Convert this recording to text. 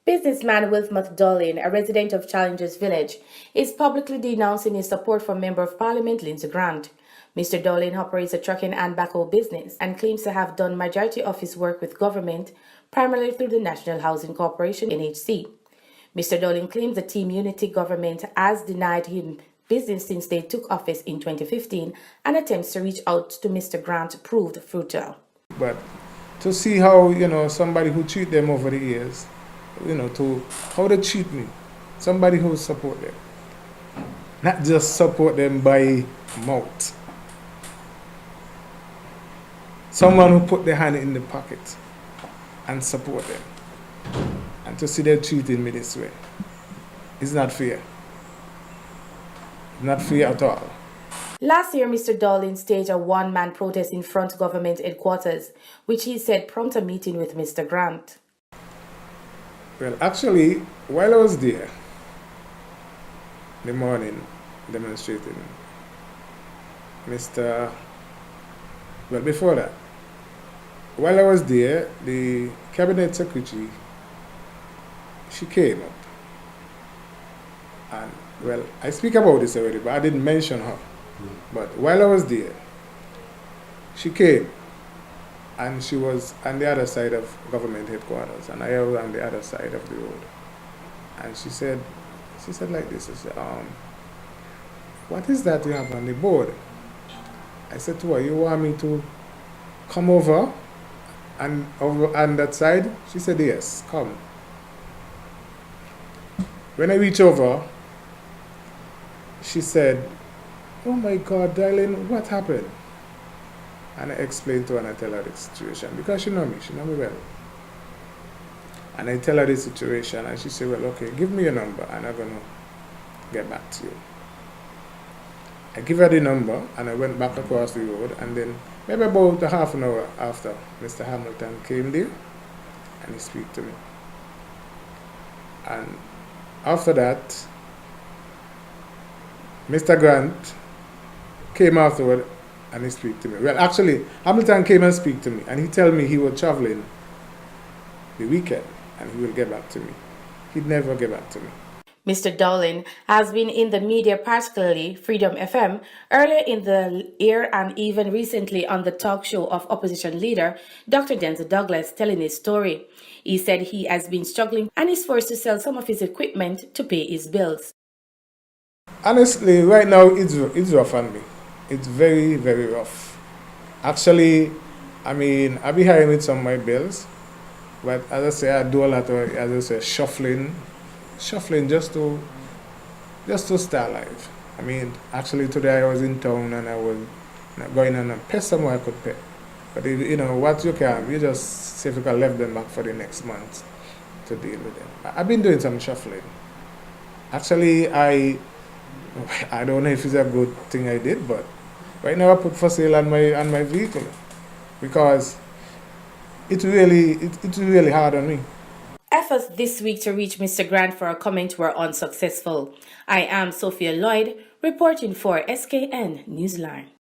Businessman Wilmot Doyling, a resident of Challengers Village, is publicly denouncing his support for Member of Parliament Lindsey Grant. Mr. Doyling operates a trucking and backhoe business and claims to have done majority of his work with government, primarily through the National Housing Corporation (NHC). Mr. Doyling claims the Team Unity government has denied him business since they took office in 2015, and attempts to reach out to Mr. Grant proved futile. But to see how, somebody who treat them over the years, to how they treat me, somebody who support them, not just support them by mouth. Someone who put their hand in the pocket and support them. And to see them treating me this way, it's not fair. Not fair at all. Last year, Mr. Doyling staged a one-man protest in front of government headquarters, which he said prompted a meeting with Mr. Grant. Well, actually, while I was there, the morning demonstrating, before that, while I was there, the cabinet secretary, she came up. And, well, I speak about this already, but I didn't mention her. But while I was there, she came, and she was on the other side of government headquarters, and I was on the other side of the road. And she said like this, she said, what is that you have on the board? I said to her, you want me to come over and over on that side? She said, yes, come. When I reach over, she said, oh my God, Doyling, what happened? And I explained to her and I tell her the situation, because she know me well. And I tell her the situation, and she said, well, okay, give me your number and I'm going to get back to you. I give her the number and I went back across the road, and then maybe about a half an hour after, Mr. Hamilton came there and he spoke to me. And after that, Mr. Grant came afterward and he spoke to me. Well, actually, Hamilton came and spoke to me, and he told me he was traveling the weekend and he will get back to me. He'd never get back to me. Mr. Doyling has been in the media, particularly Freedom FM, earlier in the year and even recently on the talk show of opposition leader Dr. Denzel Douglas, telling his story. He said he has been struggling and is forced to sell some of his equipment to pay his bills. Honestly, right now it's rough on me. It's very, very rough. Actually, I mean, I be behind with some of my bills, but as I say, I do a lot of, as I say, shuffling just to stay alive. I mean, actually today I was in town and I was going on and pay somewhere I could pay. But what you can, you just see if you can left them back for the next month to deal with them. I've been doing some shuffling. Actually, I don't know if it's a good thing I did, but right now I put for sale on my vehicle because it's really hard on me. Efforts this week to reach Mr. Grant for a comment were unsuccessful. I am Sophia Lloyd, reporting for SKN Newsline.